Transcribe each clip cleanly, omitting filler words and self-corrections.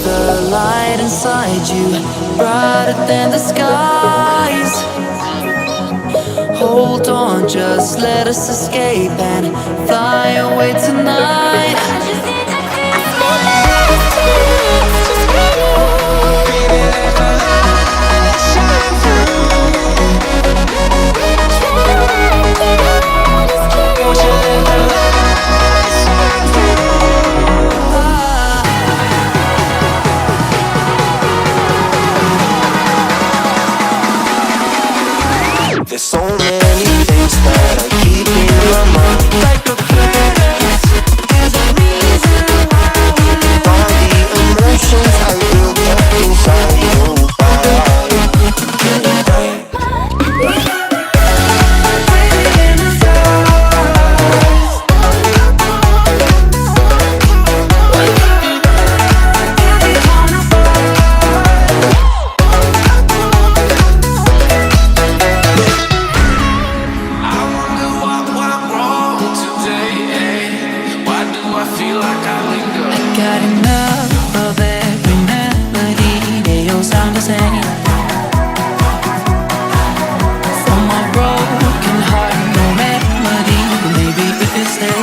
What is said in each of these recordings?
the light inside you, brighter than the skies. Hold on, just let us escape and fly away tonight. There's so many things that I keep in my mind, like a past. There's a reason why all the emotions I built up inside your body. Got enough of every melody, they all sound the same. From my broken heart, no remedy, but maybe if you stay,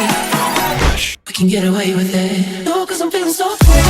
we can get away with it. No, 'cause I'm feeling so free.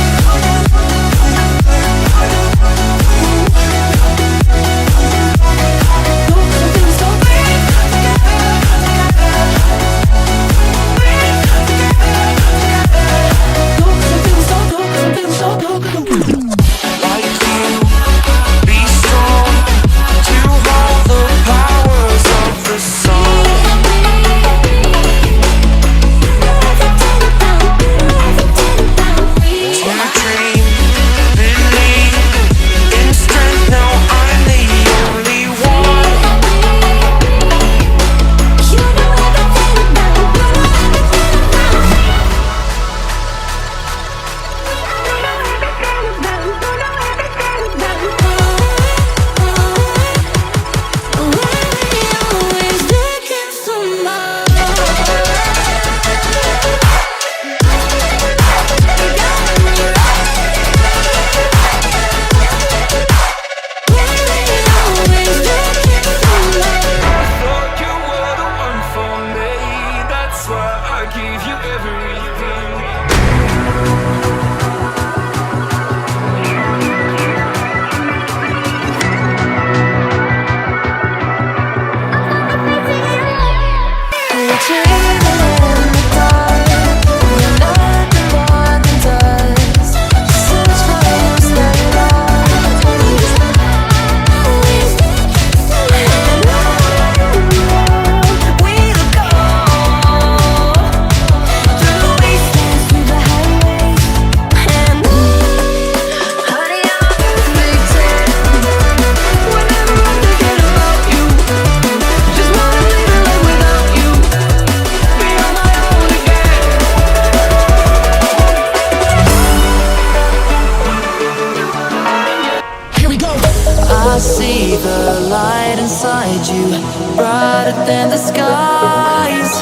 I see the light inside you, brighter than the skies.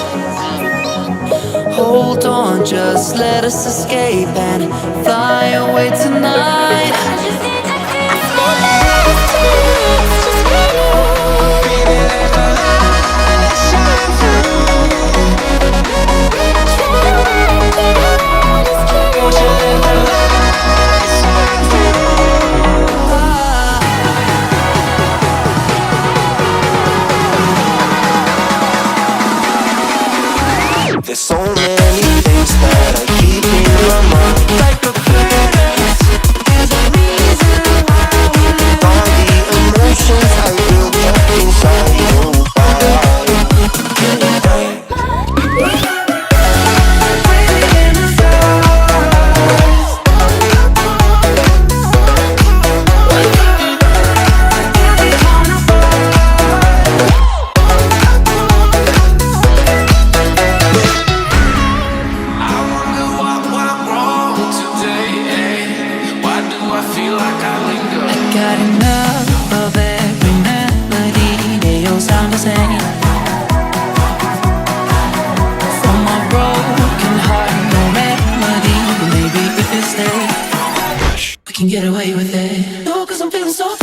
Hold on, just let us escape and fly away tonight. There's so many things that I keep in my mind, like a past. There's a reason why all the get away with it. No, 'cause I'm feeling so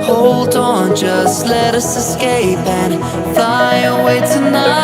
Hold on, just let us escape and fly away tonight.